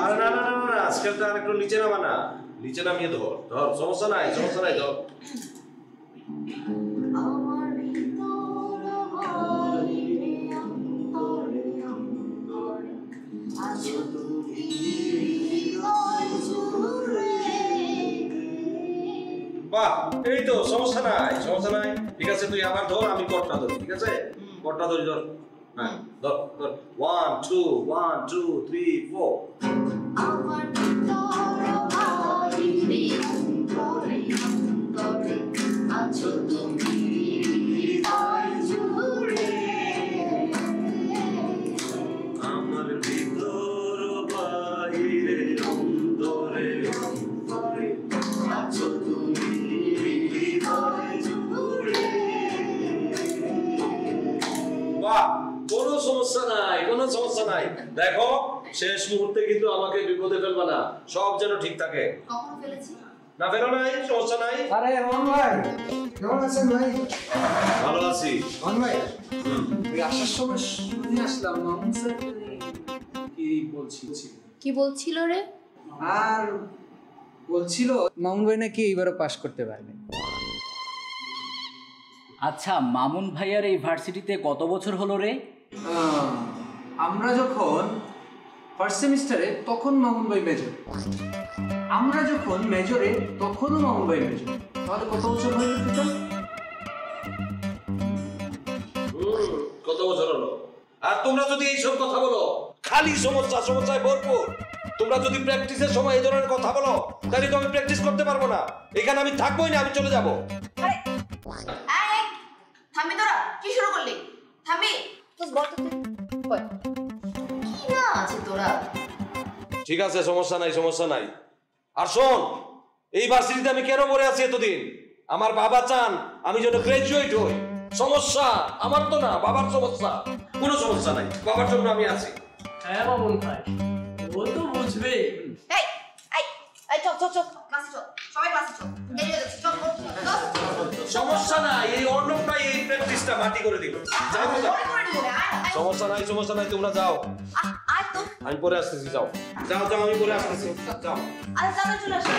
আরে না না না না আজকালটা আর একটু নিচে নামা না, নিচে নামিয়ে ধর ধর, সমস্যা নাই ধর। বাহ, এই তো সমস্যা নাই। ঠিক আছে, তুই আবার ধর, আমি কটটা ধরি। ঠিক আছে, কটটা ধরি, ধর। হ্যাঁ, ধর 1 2 1 2 3 4। কোনো সমস্যা নাই। দেখো, শেষ মুহূর্তে কিন্তু আমাকে বিপদে ফেলবা না, সব যেন ঠিক থাকে। কখনো ফেলেছি না, ফেলো নাই, সমস্যা নাই। আরে রহমান ভাই, কেমন আছেন ভাই? ভালো আছি। রহমান ভাই, ওই আসার সময় শুনে আসলাম মামুন স্যার কি বলছিল রে? আর বলছিল মামুন ভাই নাকি এইবারও পাশ করতে পারবে। আচ্ছা, মামুন ভাইয়ার এই ভার্সিটিতে কত বছর হলো রে? আমরা যখন ফার্স্ট সেমিস্টারে তখন মামুন ভাই মেজর, আমরা যখন মেজরে তখনও মামুন ভাই মেজর। তাহলে কত বছর হলো টোটাল? কত বছর হলো? আর তোমরা যদি এইসব কথা বলো, খালি সমস্যায় ভরপুর। তোমরা যদি প্র্যাকটিসের সময় এই ধরনের কথা বলো, তাহলে তো আমি প্র্যাকটিস করতে পারবো না। এখানে আমি থাকবোই না, আমি চলে যাবো। থামবি তোরা? কি শুরু করলি? থামবি? কি না আছে তোরা? ঠিক আছে, সমস্যা নাই। আর শোন, এই ভার্সিটিতে আমি কেন পড়ে আছি এতদিন? আমার বাবা চান আমি যেন গ্রাজুয়েট হই। সমস্যা আমার তো না, বাবার সমস্যা। কোনো সমস্যা নাই, বাবার জন্য আমি আছি। হ্যাঁ মামুন ভাই, ও তো বুঝবে। চল ক্লাসে চল, সবাই ক্লাসে চল। দেরি হয়ে যাচ্ছে, চল। সমস্যা নাই, এই অর্ণবটাই এই প্র্যাকটিসটা মাটি করে দিল। সমস্যা নাই, তোমরা যাও। আয় তো, আমি পরে আসতেছি, যাও আমি পরে আসতেছি, যাও। আরে তাড়াতাড়ি চলে আসো।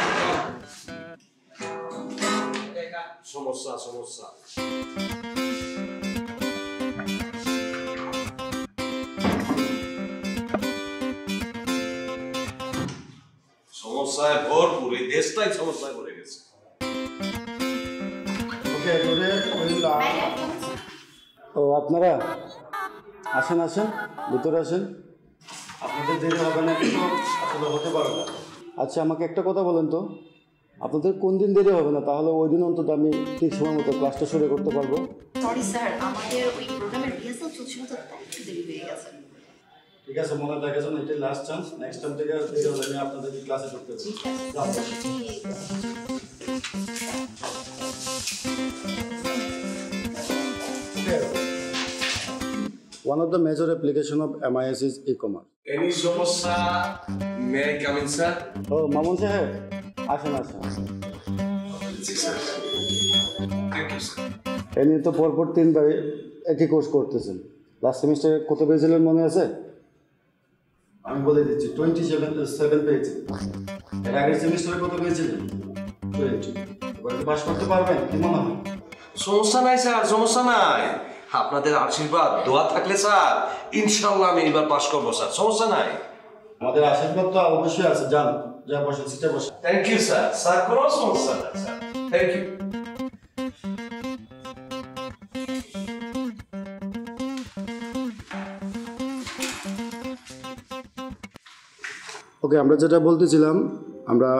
সমস্যা সমস্যায় ভরপুর, এই দেশটাই সমস্যায় ভরে গেছে। ও আপনারা আসেন ভিতরে আসেন। আপনাদের দেরি হবে না কিন্তু আসলে হতে পারে না। আচ্ছা, আমাকে একটা কথা বলেন তো, আপনাদের কোন দিন দেরি হবে না? তাহলে ওই দিন অন্তত আমি ঠিক সময় মতো ক্লাসটা শুরু করতে পারবো। সরি স্যার, আমাদের ওই প্রোগ্রামের রিহার্সাল চলছিল তো, তাই একটু দেরি হয়ে গেছে। ঠিক আছে, মনে রাখার জন্য এটাই লাস্ট চান্স। নেক্সট টাইম থেকে দেরি হলে আমি আপনাদের ক্লাসে ঢুকতে One of the major application of MIS is e-commerce. Any সমস্যা? May I come in, sir? Oh, Mamun সাহেব, আসেন। জি স্যার। Thank you, sir. এমনি তো পরপর 3 বার একই কোর্স করতেছেন। লাস্ট সেমিস্টারে কত পেয়েছিলেন মনে আছে? আমি বলে দিচ্ছি, 27 পেয়েছি। এর আগের সেমিস্টারে কত পেয়েছিলেন? 20। এবার পাস করতে পারবেন কি মনে হয়? সমস্যা নাই স্যার, সমস্যা নাই। আপনাদের আশীর্বাদ দোয়া থাকলে স্যার ইনশাআল্লাহ আমি এবার পাস করবো স্যার, সমস্যা নাই। আমাদের আশীর্বাদ তো অবশ্যই আছে, যান যা বসেন, সিটে বসেন। Thank you sir. স্যার কোনো সমস্যা নাই স্যার, থ্যাংক ইউ। ওকে, আমরা যেটা বলতেছিলাম, আমরা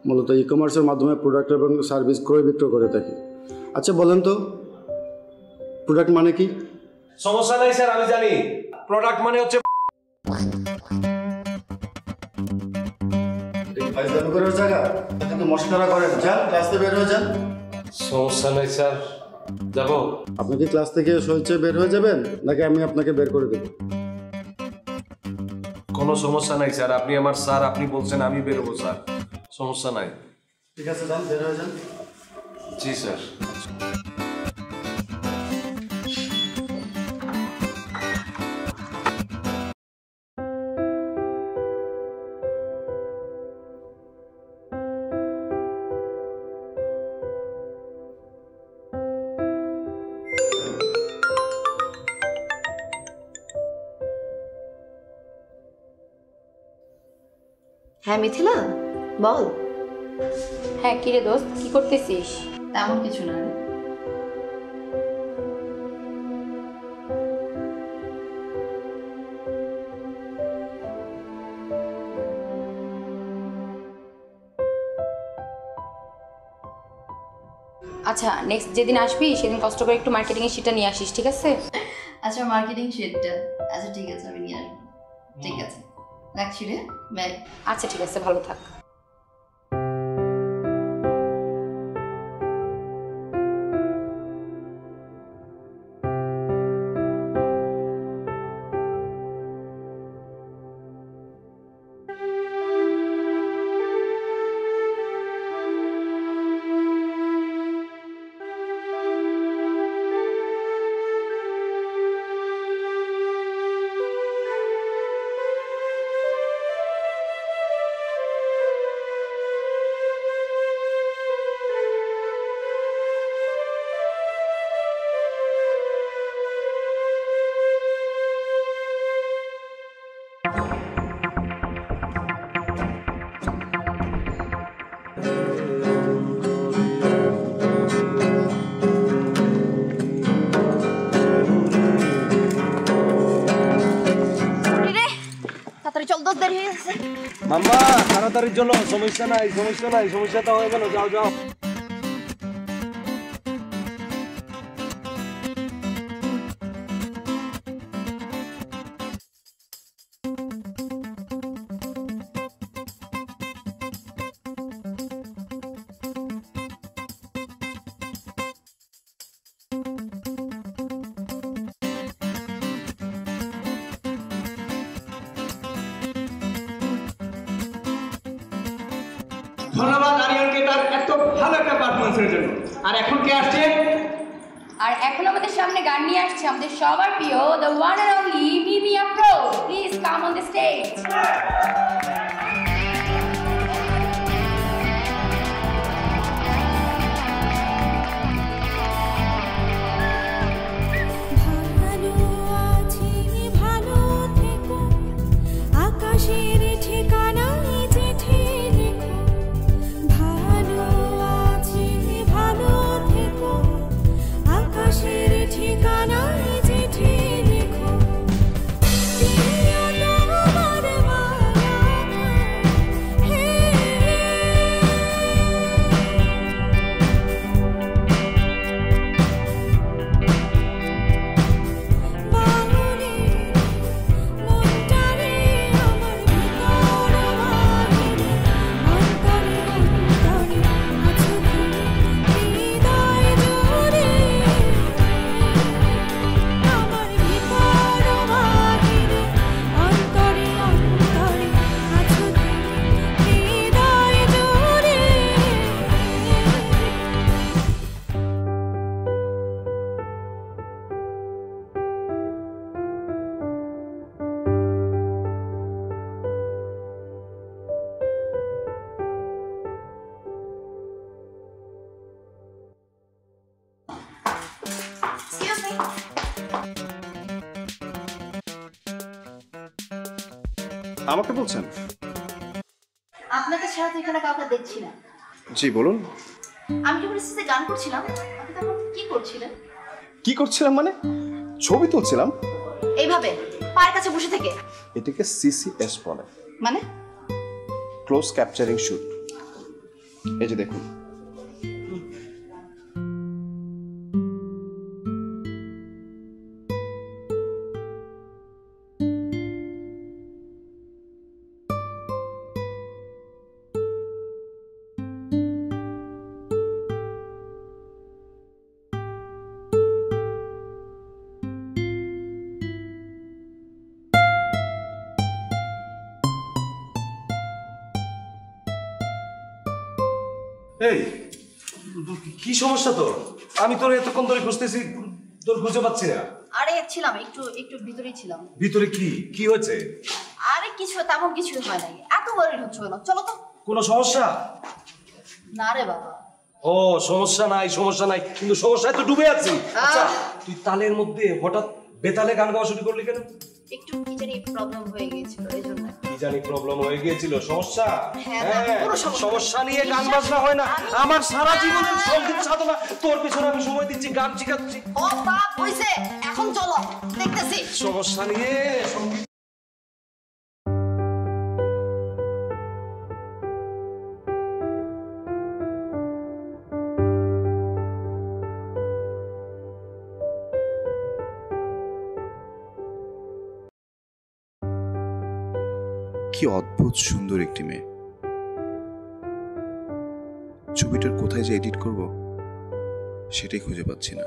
মূলত ই-কমার্সের মাধ্যমে প্রোডাক্ট এবং সার্ভিস ক্রয় বিক্রয় করে থাকি। আচ্ছা বলেন তো, প্রোডাক্ট মানে কি? সমস্যা নাই স্যার, আমি জানি। প্রোডাক্ট মানে হচ্ছে ফাইজলামি করার জায়গা, কিন্তু মশকরা করেন। যান, ক্লাস থেকে বের হয়ে যান। সমস্যা নাই স্যার, যাবো। আপনি কি ক্লাস থেকে সহজে বের হয়ে যাবেন, নাকি আমি আপনাকে বের করে দেবো? কোনো সমস্যা নাই স্যার, আপনি আমার স্যার, আপনি বলছেন আমি বেরোবো স্যার, সমস্যা নাই। ঠিক আছে, যান, বের হয়ে যান। জি স্যার। হ্যাঁ মিথিলা বল। হ্যাঁ কিরে দোস্ত, কি করতেছিস? তেমন কিছু না রে। আচ্ছা, নেক্সট যেদিন আসবি সেদিন কষ্ট করে একটু মার্কেটিং এর শিটটা নিয়ে আসিস, ঠিক আছে? আচ্ছা মার্কেটিং শিটটা, আচ্ছা ঠিক আছে আমি নিয়ে আসবো। ঠিক আছে রাখছি রে, বাই। আচ্ছা ঠিক আছে, ভালো থাক। তাড়াতাড়ি চল, দোস্ত দেরি হয়ে যাচ্ছে। মাম্মা তাড়াতাড়ি চলো, সমস্যা নাই সমস্যা নাই, সমস্যাটা হয়ে গেল, যাও যাও। ধন্যবাদ আরিয়ানকে তার এত ভালো একটা পারফরমেন্সের জন্য। আর এখন কে আসছে? আর এখন আমাদের সামনে গান নিয়ে আসছে আমাদের সবার প্রিয় the one and only Mimi Afroz. Please come on the stage. ভালো আছি ভালো থেকো, আকাশের ঠিকানায় চিঠি লেখো। ভালো আছি ভালো থেকো, আকাশের ঠিকানায় চিঠি লেখো। প্রিয় তোমার মালা হে বাউলে মনটারে আমার ভিতর বাহিরে, অন্তরে অন্তরে আছো তুমি হৃদয় জুড়ে। আমার ভিতর বাহিরে, অন্তরে অন্তরে আছো তুমি হৃদয় জুড়ে। Excuse me. আমাকে বলছেন? আপনাকে ছাড়া তো এখানে কাউকে দেখছি না। জি বলুন। আমি যখন স্টেজে গান করছিলাম আপনি তখন কি করছিলেন? কি করছিলাম মানে? ছবি তুলছিলাম। এইভাবে পায়ের কাছে বসে থেকে? এটাকে সিসিএস বলে, মানে? Close capturing shoot. এই যে দেখুন। এই কি সমস্যা তোর? আমি তোর এতক্ষণ ধরে খুঁজতেছি, তোর খুঁজে পাচ্ছি না। আরে ছিলাম একটু একটু ভিতরেই ছিলাম। ভিতরে কি কি হয়েছে? আরে কিছু তেমন কিছু হয় নাই, এত ওয়ারিড হচ্ছ কেন? চলো তো। কোনো সমস্যা? না রে বাবা। ও সমস্যা নাই সমস্যা নাই, কিন্তু সমস্যায় তো ডুবে আছি। আচ্ছা তুই তালের মধ্যে হঠাৎ বেতালে গান গাওয়া শুরু করলি কেন? একটু কি জানি প্রবলেম হয়ে গিয়েছিল এই জন্য। কি জানি প্রবলেম হয়ে গিয়েছিল, সমস্যা? হ্যাঁ, না, কোনো সমস্যা সমস্যা নিয়ে গান বাজনা হয় না। আমার সারা জীবনের সঙ্গীত সাধনা, তোর পেছনে আমি সময় দিচ্ছি, গান শিখাচ্ছি। ও বাপ হইছে, এখন চলো দেখতেছি। সমস্যা নিয়ে সঙ্গীত। কি অদ্ভুত সুন্দর একটি মেয়ে। ছবিটার কোথায় যে এডিট করব সেটাই খুঁজে পাচ্ছি না।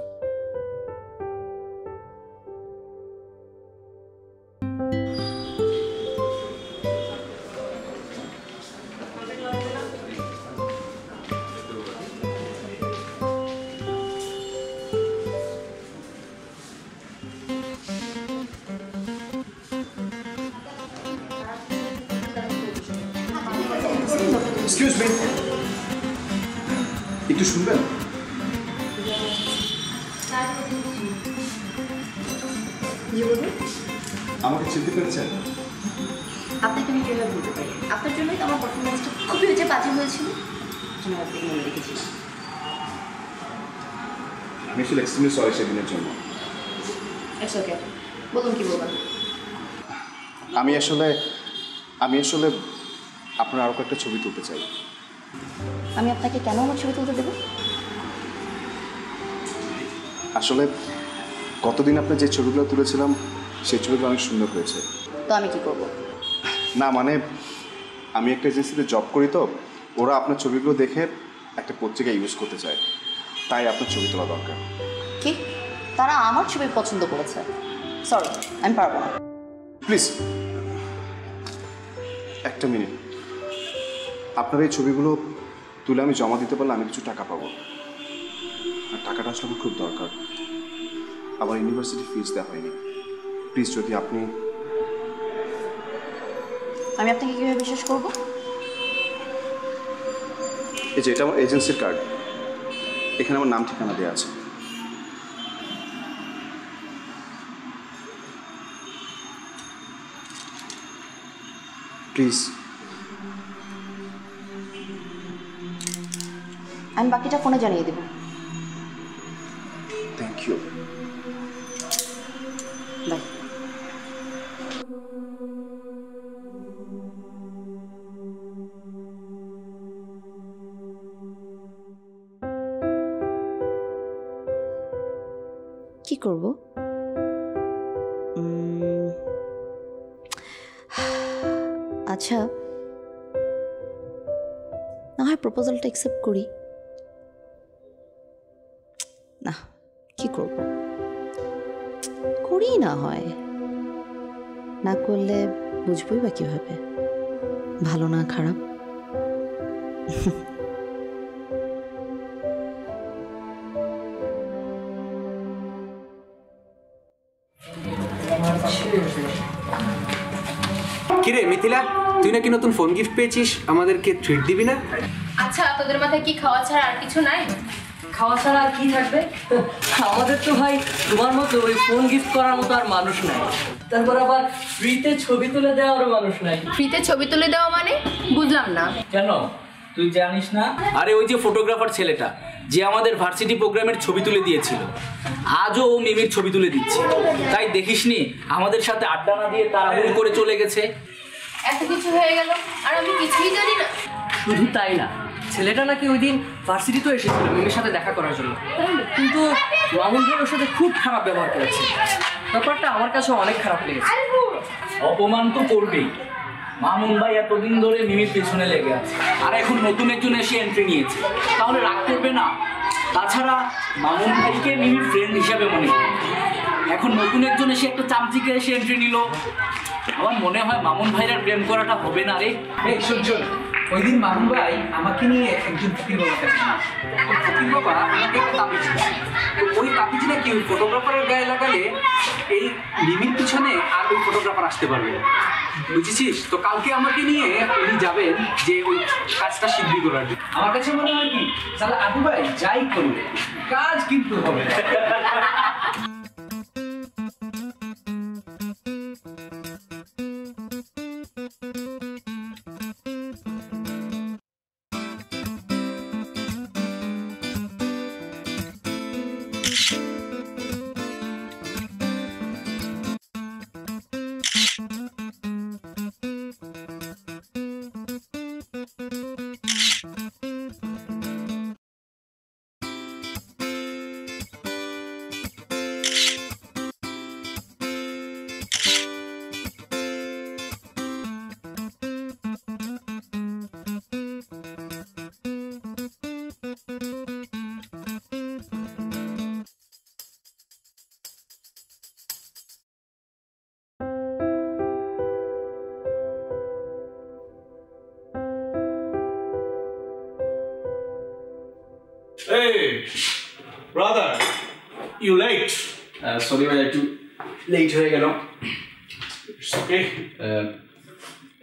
এক্সকিউজ মি, একটু শুনবেন? আমাকে চিনতে পেরেছেন? আপনাকে আমি কিভাবে বলতে পারি? আপনার জন্যই তো আমার পারফরমেন্সটা খুবই বাজে হয়েছিল। আমি আপনাকে মনে রেখেছিলাম। আমি আসলে এক্সট্রিমলি সরি সেদিনের জন্য। ইটস ওকে, বলুন কি বলবেন। আমি আসলে আপনার আরও একটা ছবি তুলতে চাই। আমি আপনাকে কেন আমার ছবি তুলতে দেবো? আসলে গতদিন আপনি যে ছবিগুলো তুলেছিলাম সেই ছবিগুলো অনেক সুন্দর হয়েছে। তো আমি কি করব? না মানে আমি একটা এজেন্সিতে জব করি, তো ওরা আপনার ছবিগুলো দেখে একটা পত্রিকা ইউজ করতে চায়, তাই আপনার ছবি তোলা দরকার। কি তারা আমার ছবি পছন্দ করেছে? সরি, আমি পারবো না। প্লিজ একটা মিনিট, আপনার এই ছবিগুলো তুলে আমি জমা দিতে পারলে আমি কিছু টাকা পাবো, আর টাকাটা আসলে আমার খুব দরকার। আবার ইউনিভার্সিটি ফিস দেওয়া হয়নি। প্লিজ যদি আপনি। আমি আপনাকে কীভাবে বিশ্বাস করবো? এই যে এটা আমার এজেন্সির কার্ড, এখানে আমার নাম ঠিকানা দেওয়া আছে। প্লিজ। আমি বাকিটা ফোনে জানিয়ে দেবো। Thank you. বাই। কি করব? আচ্ছা, না হয় প্রপোজালটা অ্যাকসেপ্ট করি। না, কি করব, করি না হয়। না করলে বুঝবই বা কিভাবে ভালো না খারাপ? কিরে মিথিলা, তুই নাকি নতুন ফোন গিফট পেয়েছিস, আমাদেরকে ট্রিট দিবি না? আচ্ছা, তোদের মাথায় কি খাওয়া ছাড়া আর কিছু নাই? খাওয়া ছাড়া আর কি থাকবে? আমাদের তো ভাই তোমার মতো ওই ফোন গিফট করার মতো আর মানুষ নাই। তারপর আবার ফ্রিতে ছবি তুলে দেওয়ারও মানুষ নাই। ফ্রিতে ছবি তুলে দেওয়া মানে বুঝলাম না। কেন, তুই জানিস না? আরে ওই যে ফটোগ্রাফার ছেলেটা যে আমাদের ভার্সিটি প্রোগ্রামের ছবি তুলে দিয়েছিল, আজও ও মিমির ছবি তুলে দিচ্ছে। তাই দেখিসনি আমাদের সাথে আড্ডা না দিয়ে তাড়াহুড়ো করে চলে গেছে। এত কিছু হয়ে গেল আর আমি কিছুই জানি না। শুধু তাই না, ছেলেটা নাকি ওই দিন ভার্সিটিতেও এসেছিল মিমির সাথে দেখা করার জন্য, কিন্তু মামুন ভাই ওর সাথে খুব খারাপ ব্যবহার করেছে। ব্যাপারটা আমার কাছে অনেক খারাপ লেগেছে। অপমান তো করবেই। মামুন ভাই এতদিন ধরে মিমির পেছনে লেগে আছে, আর এখন নতুন একজন এসে এন্ট্রি নিয়েছে, তাহলে রাগ করবে না? তাছাড়া মামুন ভাইকে মিমির ফ্রেন্ড হিসাবে মনে করি, এখন নতুন একজন এসে একটা চামচিকে এসে এন্ট্রি নিল। আমার মনে হয় মামুন ভাইয়ের প্রেম করাটা হবে না রে। এই সূর্য, ওই দিন মামুন ভাই আমাকে নিয়ে একজন ফকির বাবার কাছে গেল। ফকির বাবা আমাকে একটা তাবিজ দিয়েছে। তো ওই তাবিজ নাকি ওই ফটোগ্রাফারের গায়ে লাগালে এই মিমির পিছনে আর ওই ফটোগ্রাফার আসতে পারবে না, বুঝেছিস? তো কালকে আমাকে নিয়ে উনি যাবেন যে ওই কাজটা সিদ্ধি করার জন্য। আমার কাছে মনে হয় কি, তাহলে আদু ভাই যাই করবে কাজ কিন্তু হবে। brother, you late? সরি ভাই একটু লেট হয়ে গেল। It's okay.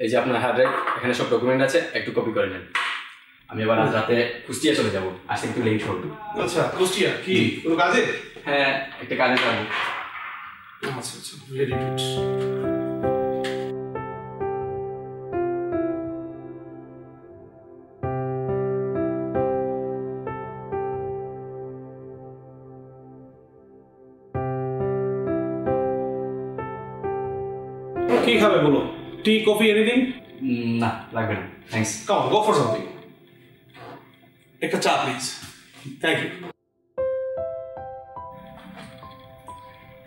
এই যে আপনার হার্ড ড্রাইভ, এখানে সব ডকুমেন্ট আছে, একটু কপি করে নেন। আমি আবার আজ রাতে কুষ্টিয়া চলে যাব, আসতে একটু লেট হবে। আচ্ছা, কুষ্টিয়া কি কোনো কাজে? হ্যাঁ, একটা কাজে যাবো। আচ্ছা আচ্ছা, ভেরি গুড। কি খাবে বলো? Tea, coffee, anything? না, লাগবে না, thanks. Come on, go for something. একটা চা প্লিজ। Thank you.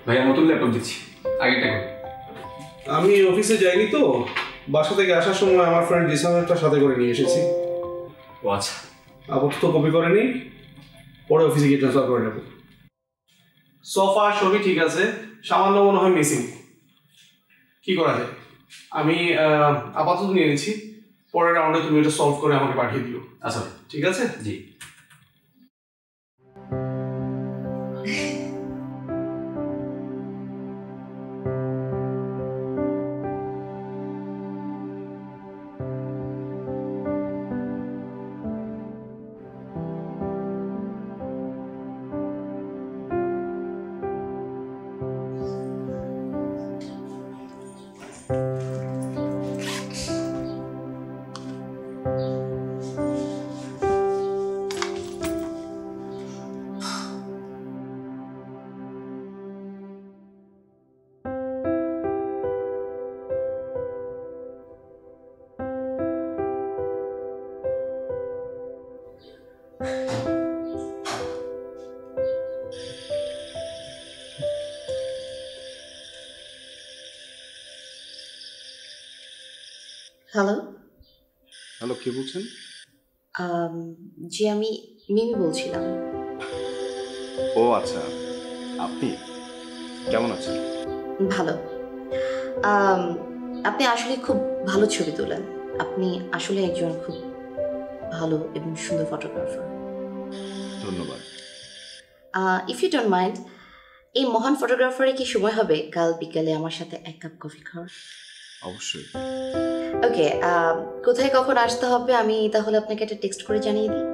ভাইয়া নতুন ল্যাপটপ দিচ্ছি, আগেরটা কই? আমি অফিসে যাইনি তো, বাসা থেকে আসার সময় আমার ফ্রেন্ড জিসামেরটা সাথে করে নিয়ে এসেছি। ও আচ্ছা। আপাতত কপি করে নিই, পরে অফিসে গিয়ে ট্রান্সফার করে নেব। সোফা সবই ঠিক আছে, সামান্য মনে হয় মিসিং। কি করা যায়? আমি আপাতত নিয়ে নিচ্ছি, পরের রাউন্ডে তুমি এটা সলভ করে আমাকে পাঠিয়ে দিও। আচ্ছা ঠিক আছে? জি। হ্যালো। হ্যালো, কে বলছেন? জি, আমি মিমি বলছিলাম। ও আচ্ছা, আপনি কেমন আছেন? ভালো। আপনি আসলে খুব ভালো ছবি তোলেন। আপনি আসলে একজন খুব ভালো এবং সুন্দর ফটোগ্রাফার। ধন্যবাদ। ইফ ইউ ডোন্ট মাইন্ড, এই মহান ফটোগ্রাফারে কি সময় হবে কাল বিকালে আমার সাথে এক কাপ কফি খাওয়ার? অবশ্যই। ওকে, কোথায় কখন আসতে হবে আমি তাহলে আপনাকে একটা টেক্সট করে জানিয়ে দিই।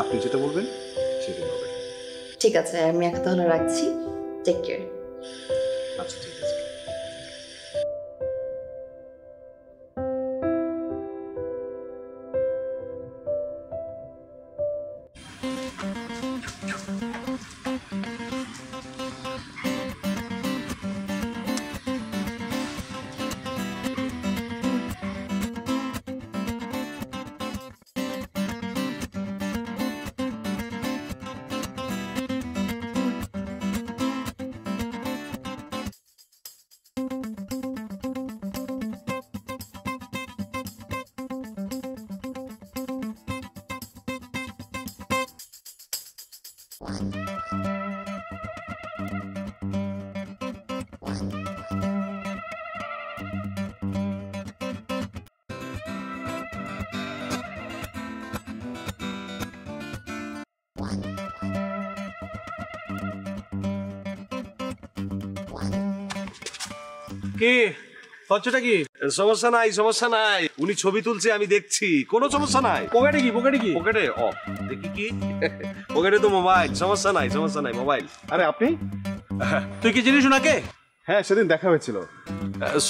আপনি যেটা বলবেন সেটাই হবে। ঠিক আছে, আমি এখন তাহলে রাখছি। Take care. আচ্ছা, ঠিক আছে। কি হচ্ছেটা কি? সমস্যা নাই, সমস্যা নাই, উনি ছবি তুলছে আমি দেখছি, কোনো সমস্যা নাই। পকেটে কি? পকেটে কি? পকেটে ও দেখি কি পকেটে তো মোবাইল। সমস্যা নাই, সমস্যা নাই, মোবাইল। আরে আপনি? তুই কি চিনিস ওনাকে? হ্যাঁ, সেদিন দেখা হয়েছিল।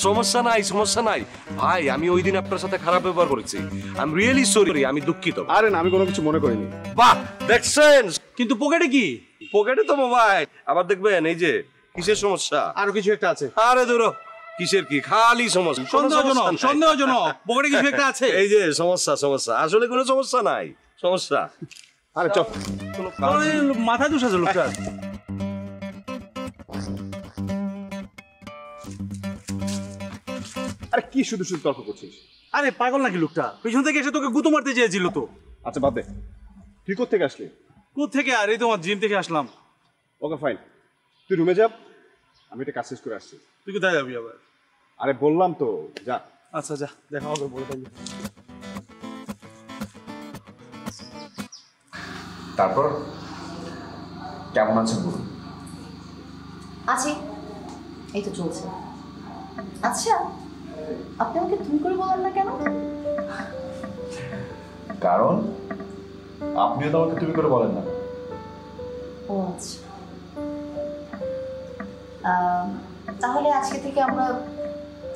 সমস্যা নাই, সমস্যা নাই ভাই, আমি ওই দিন আপনার সাথে খারাপ ব্যবহার করেছি। আই এম রিয়েলি সরি, আমি দুঃখিত। আরে না, আমি কোনো কিছু মনে করিনি। বাহ, দেখছেন? কিন্তু পকেটে কি? পকেটে তো মোবাইল। আবার দেখবেন এই যে কিসের সমস্যা? আরো কিছু একটা আছে। আরে ধরো, কিসের কি? খালি সমস্যা, সন্দেহজনক, সন্দেহজনক। পকেটে কিছু একটা আছে। এই যে সমস্যা, সমস্যা আসলে কোনো সমস্যা নাই, সমস্যা। আরে চল, মাথা দোষ আছে লোকটা। আরে কি শুধু শুধু তর্ক করছিস? আরে পাগল নাকি লোকটা? পিছন থেকে এসে তোকে গুঁতো মারতে চেয়েছিল তো। আচ্ছা বাদ দে, তুই কোত্থেকে আসলি? কোত্থেকে? আর এই তোমার জিম থেকে আসলাম। ওকে ফাইন, তুই রুমে যা, আমি একটা কাজ শেষ করে আসছি। তুই কোথায় যাবি আবার? আরে বললাম তো, যা। আচ্ছা যা, দেখা হবে, বলে থাকবি। তারপর কেমন আছেন বলুন? আছি, এই তো চলছে। আচ্ছা, আপনি আমাকে তুমি করে বলেন না কেন? কারণ আপনিও তো আমাকে তুমি করে বলেন না। ও আচ্ছা, তাহলে আজকে থেকে আমরা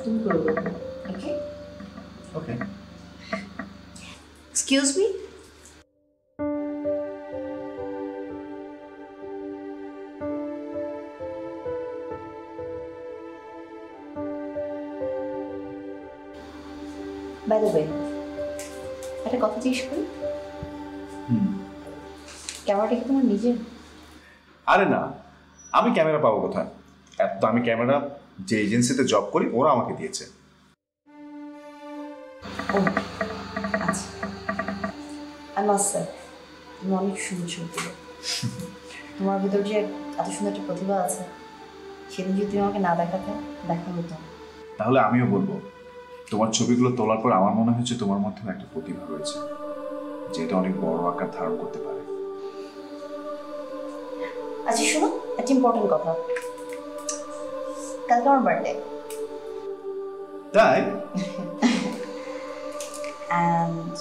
তুমি করে বলবো। Okay okay. Excuse me. By the way, একটা কথা জিজ্ঞেস করি, ক্যামেরাটা কি তোমার নিজের? আরে না, আমি ক্যামেরা পাবো কোথায়? এত আমি ক্যামেরা যে এজেন্সিতে জব করি ওরা আমাকে দিয়েছে। ও আচ্ছা, আই মাস্ট সে তুমি অনেক সুন্দর ছবি। তোমার ভিতর যে এত সুন্দর একটা প্রতিভা আছে, সেদিন যদি তুমি আমাকে না দেখাতে, দেখা হতো। তাহলে আমিও বলবো, তোমার ছবিগুলো তোলার পর আমার মনে হয়েছে তোমার মধ্যে একটা প্রতিভা রয়েছে, যেটা অনেক বড় আকার ধারণ করতে পারে। আচ্ছা শোনো, একটা ইম্পর্টেন্ট কথা, কালকে আমার বার্থডে। তাই? অ্যান্ড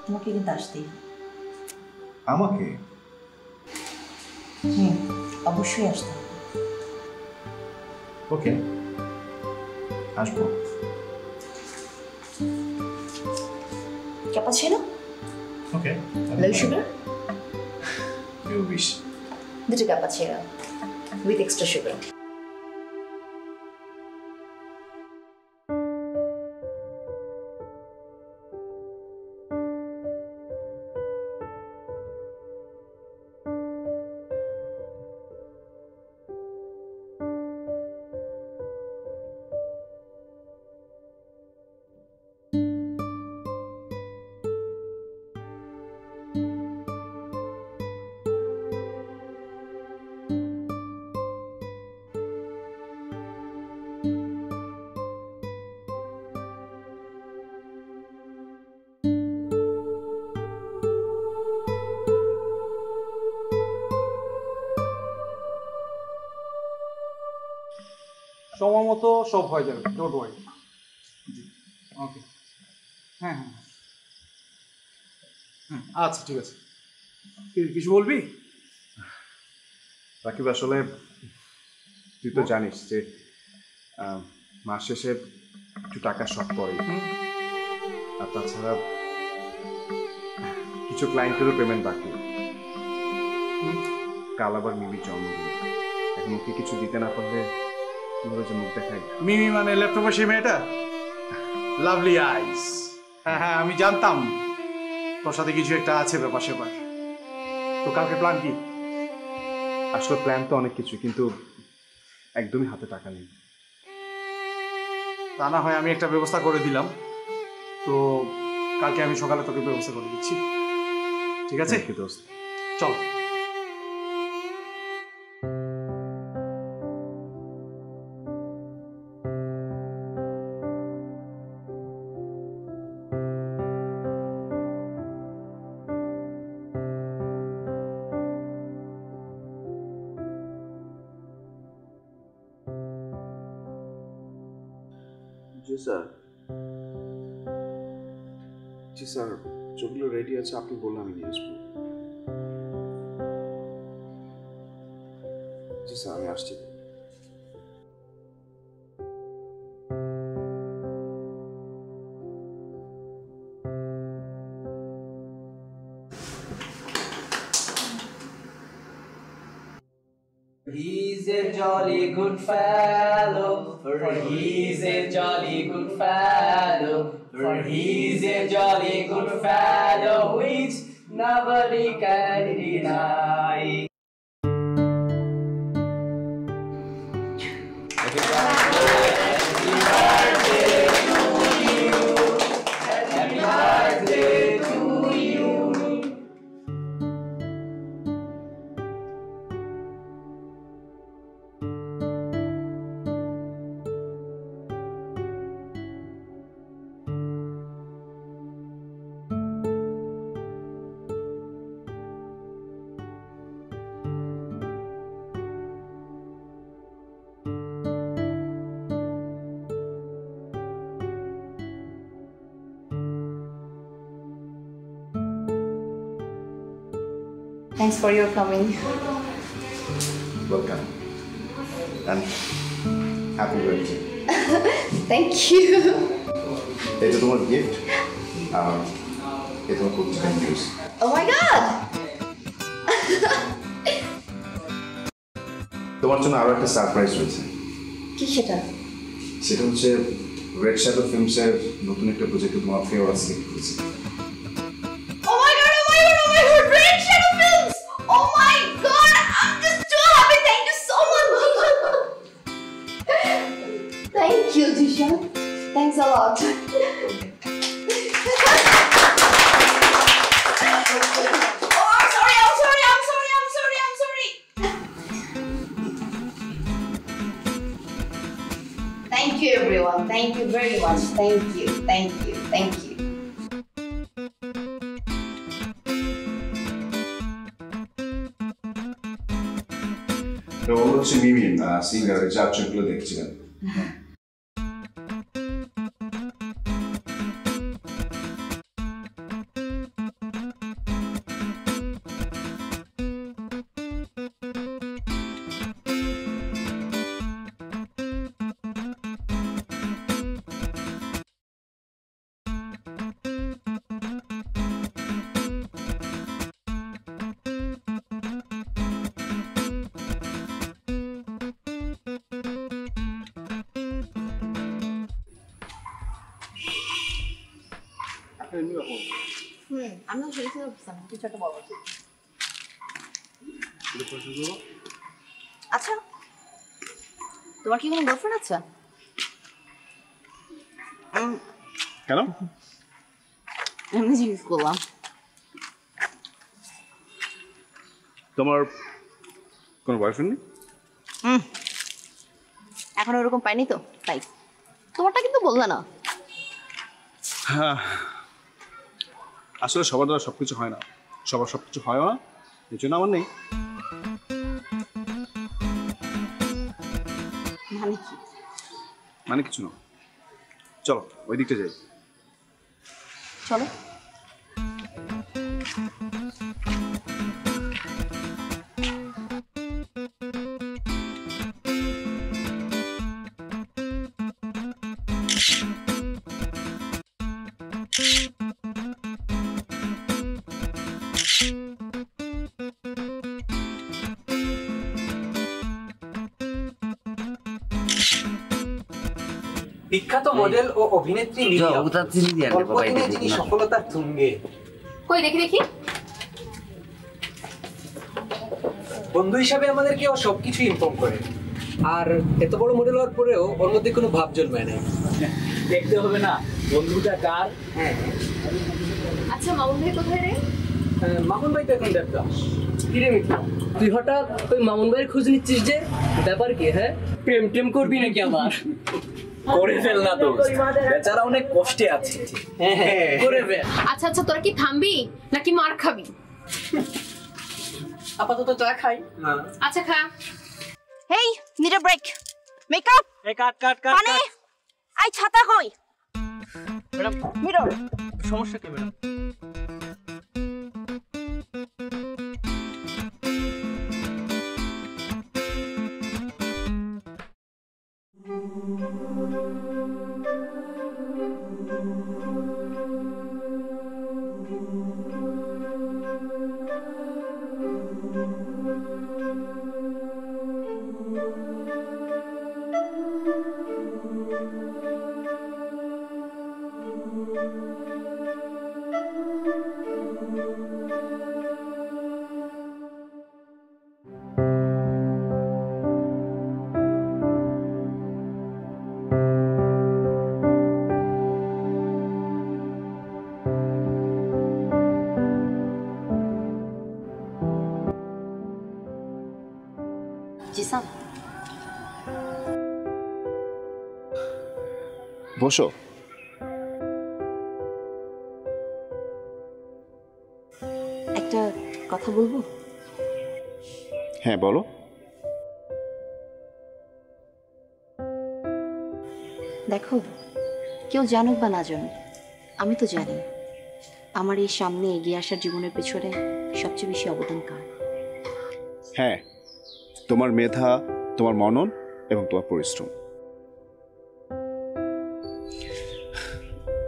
তোমাকে কিন্তু আসতেই। আমাকে? অবশ্যই আসতে হবে। ওকে, আসবো। Cappuccino? Okay. Low sugar? You wish. দুটো ক্যাপাচিনো with extra sugar. সময় মতো সব হয়ে যাবে, ডোন্ট ওয়ারি। জি ওকে, হ্যাঁ হ্যাঁ হ্যাঁ, আচ্ছা ঠিক আছে। কিছু বলবি? রাকিব, আসলে তুই তো জানিস যে মাস শেষে একটু টাকা শর্ট পড়ে, আর তাছাড়া কিছু ক্লায়েন্টেরও পেমেন্ট বাকি। কাল আবার মিমির জন্মদিন, এখন ওকে কিছু দিতে না পারলে কিভাবে যে মুখ দেখাই। মিমি মানে ল্যাপটপের সেই মেয়েটা? লাভলি আইস। হ্যাঁ হ্যাঁ, আমি জানতাম তোর সাথে কিছু একটা আছে ব্যাপার সেপার। তো কালকে প্ল্যান কি? আসলে প্ল্যান তো অনেক কিছু, কিন্তু একদমই হাতে টাকা নেই। তা না হয় আমি একটা ব্যবস্থা করে দিলাম, তো কালকে আমি সকালে তোকে ব্যবস্থা করে দিচ্ছি, ঠিক আছে? চল। জি স্যার, জি স্যার, ছবিগুলো রেডি আছে, আপনি বললে আমি নিয়ে আসবো। জি স্যার, আমি আসছি। He's a jolly good fellow, for he's a jolly good fellow, for he's a jolly good fellow, which nobody can deny. Happy birthday to you. Happy birthday to you. Thanks for your coming. Welcome. And happy birthday. Thank you. এটা তোমার gift আর এটা তোমার পত্রিকা news. Oh my god! তোমার জন্য আরো একটা surprise রয়েছে। কি সেটা? সেটা হচ্ছে রেড শ্যাডো ফিল্মসের নতুন একটা প্রজেক্টে তোমার ফেভার সিলেক্ট করেছে। Oh my god! Oh my god! Oh my god! Red Shadow Films! Oh my god! I'm just too happy. Thank you so much. Thank you, Dishan. Thanks a lot. Thank you, everyone. Thank you very much. Thank you. Thank you. Thank you. তো ও হচ্ছে মিমিন সিঙ্গারের যার চোখগুলো দেখছিলেন। I'm not sure if it's কিছু একটা বলবো। আচ্ছা, তোমার কি কোনো গার্লফ্রেন্ড আছে? কেন? এমনি জিজ্ঞেস করলাম। তোমার কোনো বয়ফ্রেন্ড নেই? এখন ওরকম পাইনি তো, তাই। তোমারটা কিন্তু বললে না। হ্যাঁ, আসলে সবার দ্বারা সবকিছু হয় না, সবার সবকিছু হয় না, এই জন্য আমার নেই। মানে কি? মানে কিছু না, চলো ওই দিকটা যাই। চলো। বিখ্যাত মডেল ও অভিনেত্রী কল্পদিনে যিনি সফলতার তুঙ্গে। কই দেখি দেখি। বন্ধু হিসাবে আমাদেরকে ও সবকিছু ইনফর্ম করে, আর এত বড় মডেল হওয়ার পরেও ওর মধ্যে কোনো ভাব জন্মায় না। দেখতে হবে না বন্ধুটা কার। হ্যাঁ, আচ্ছা মামুন ভাই কোথায় রে? মামুন ভাই তো এখন দেবদাস। কিরে মিত্র, তুই হঠাৎ ওই মামুন ভাইয়ের খোঁজ নিচ্ছিস যে? ব্যাপার কি? হ্যাঁ, প্রেম টেম করবি নাকি আবার? করে ফেল না দোস্ত, বেচারা অনেক কষ্টে আছে। করে ফেল। আচ্ছা আচ্ছা, তোরা কি থামবি নাকি মার খাবি? আপাতত চা খাই। আচ্ছা খা। হেই, নিড আ ব্রেক। মেকআপ। এই কাট কাট কাট। মানে আই ছাতা কই? Madam, mirror. সমস্যা কি ম্যাডাম? জিসান, বসো। একটা কথা বলবো? হ্যাঁ বলো। দেখো, কেউ জানুক বা না জানুক, আমি তো জানি আমার এই সামনে এগিয়ে আসার জীবনের পেছনে সবচেয়ে বেশি অবদান কার? হ্যাঁ, তোমার মেধা, তোমার মনন এবং তোমার পরিশ্রম।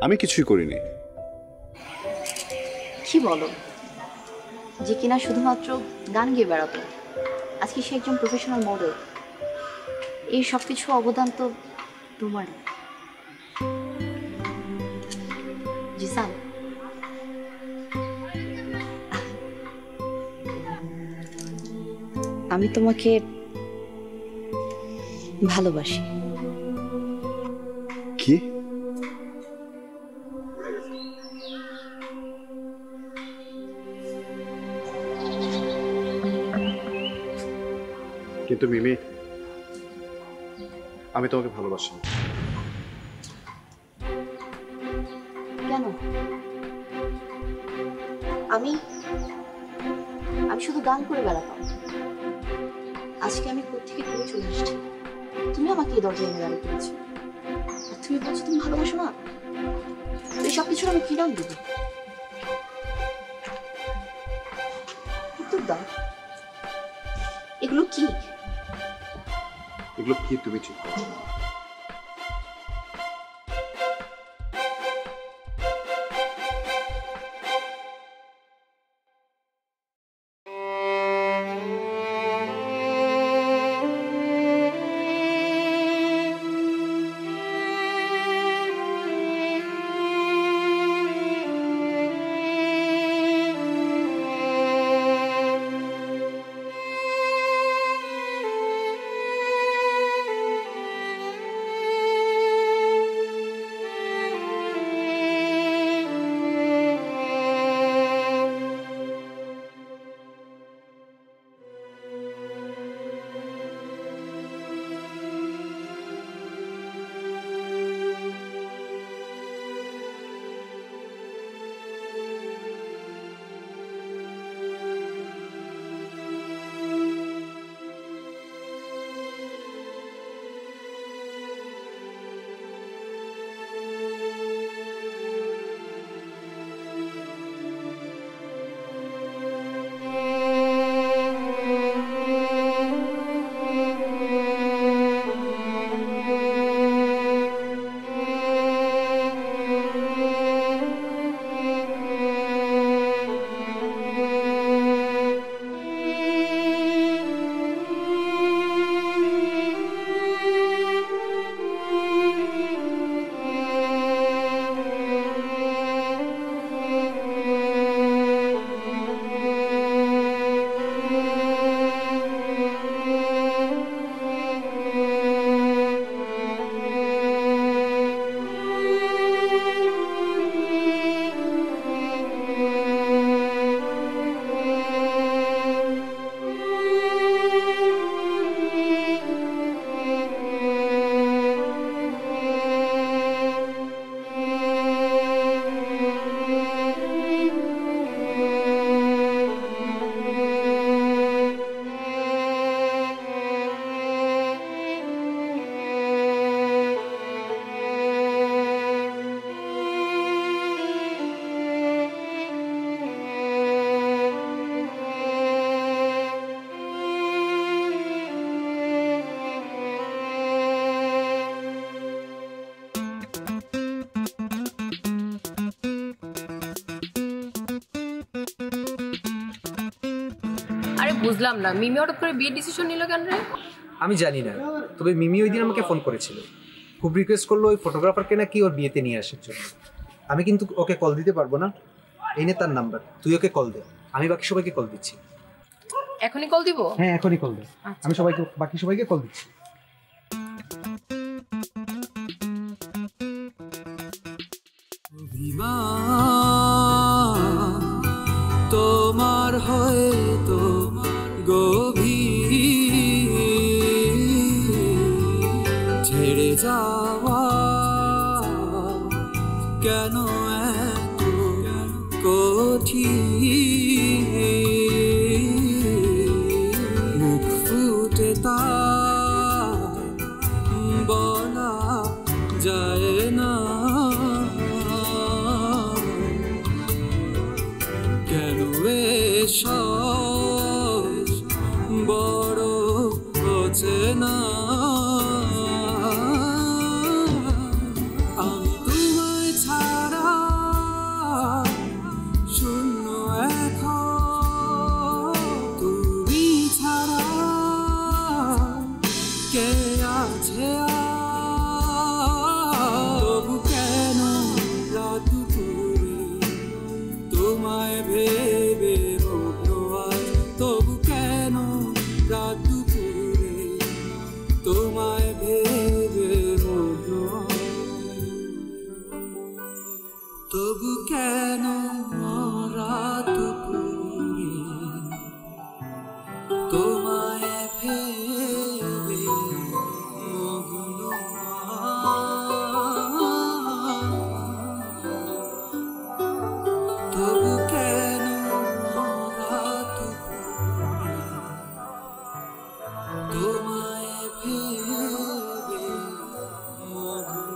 আমি কিছুই করিনি। কি বলো? যে কিনা শুধুমাত্র গান গেয়ে বেড়াতো, আজকে সে একজন প্রফেশনাল মডেল। এই সব কিছু অবদান তো তোমার। জিসান, আমি তোমাকে ভালোবাসি। কি? কিন্তু মিমি, আমি তোমাকে ভালোবাসি। কেন? আমি শুধু গান করে বেড়াতাম। আজকে আমি কোত্থেকে ঘুরে চলে আসছি, তুমি আমাকে এই দরজায় এনে দাঁড়িয়ে করেছো, আর তুমি বলছো তুমি ভালোবাসো না। এই সব কিছুর আমি কি নাম দেবো? উত্তর দাও। এগুলো কি? এগুলো কি তুমি ঠিক করো? বুঝলাম না, মিমি হঠাৎ করে বিয়ের ডিসিশন নিল কেন রে? আমি জানি না, তবে মিমি ওই দিন আমাকে ফোন করেছিল, খুব রিকোয়েস্ট করলো ওই ফটোগ্রাফারকে নাকি ওর বিয়েতে নিয়ে আসার জন্য। আমি কিন্তু ওকে কল দিতে পারবো না, এই নে তার নাম্বার, তুই ওকে কল দে, আমি বাকি সবাইকে কল দিচ্ছি। এখনই কল দিব? হ্যাঁ এখনই কল দে, আমি বাকি সবাইকে কল দিচ্ছি। তোমার হয়তো গভীর ছেড়ে যাওয়া কেন এত কঠিন, মুখ ফুটে তা বলা যায় না, কেন এসব অচেনা আমি তোমায় ছাড়া শূন্য এখন তুমি ছাড়া কে আছে তবু কেন রাত দুপুরে তোমায় ভেবে মগ্ন আজ তবু কেন রাত দুপুরে তোমায় ভেবে মগ্ন তবু কেন রাত দুপুরে তোমায় ভেবে মগ্ন তবু কেন রাত দুপুরে তোমায় ভেবে মগ্ন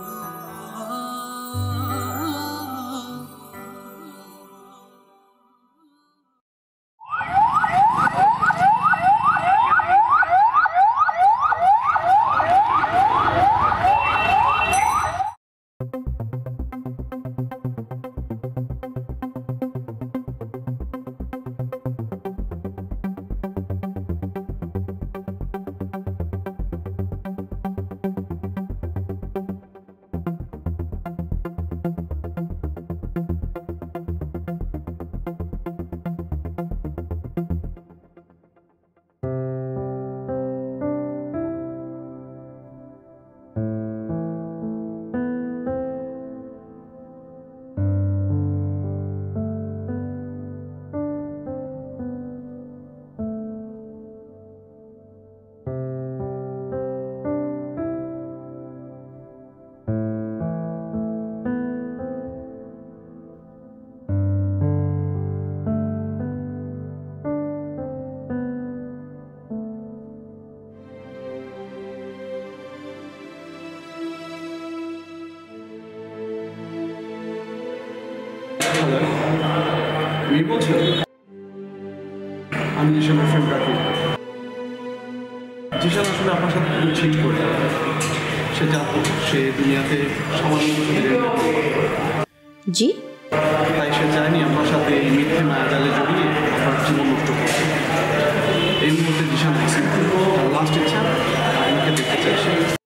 আমি বলছি আমি জিশানের ফ্রেন্ড রাখি জিশান আসলে আপনার সাথে খুব চিট করে সে জানতো সে দুনিয়াতে সামান্য জি তাই সে চায়নি আপনার সাথে এই মিথ্যে মায়াজালে জড়িয়ে আপনার জীবন নষ্ট করতে এই মুহূর্তে জিশান তার লাস্ট ইচ্ছা আমাকে দেখতে চাইছে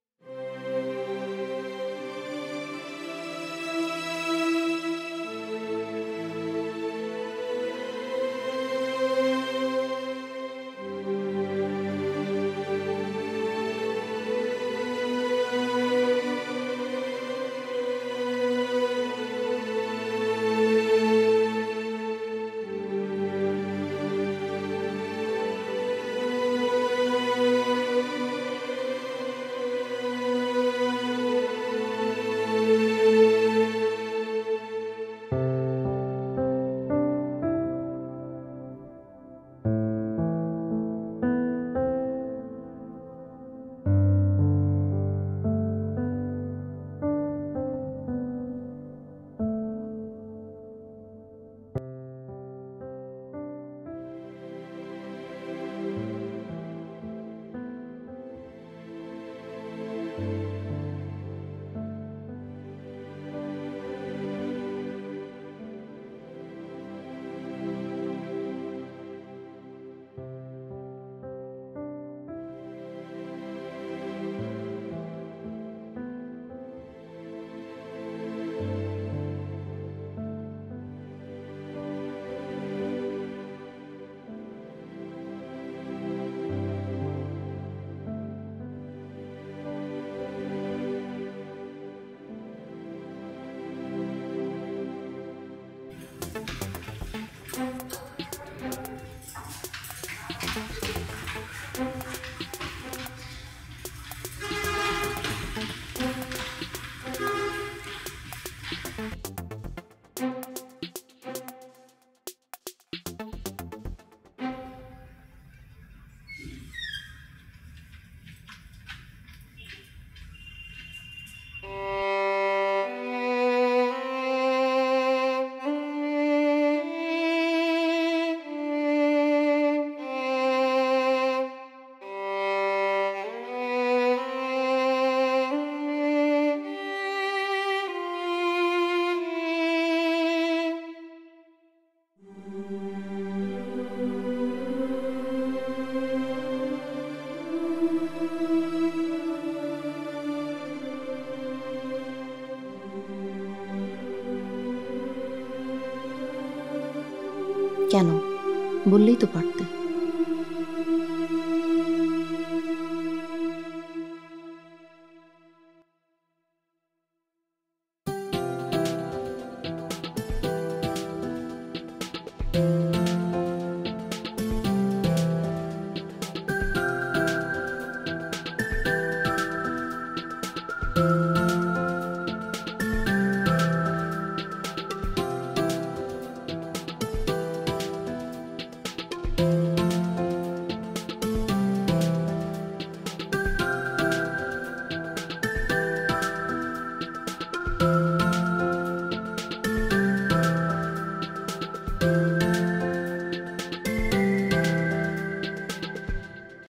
কেন বললেই তো পারতে।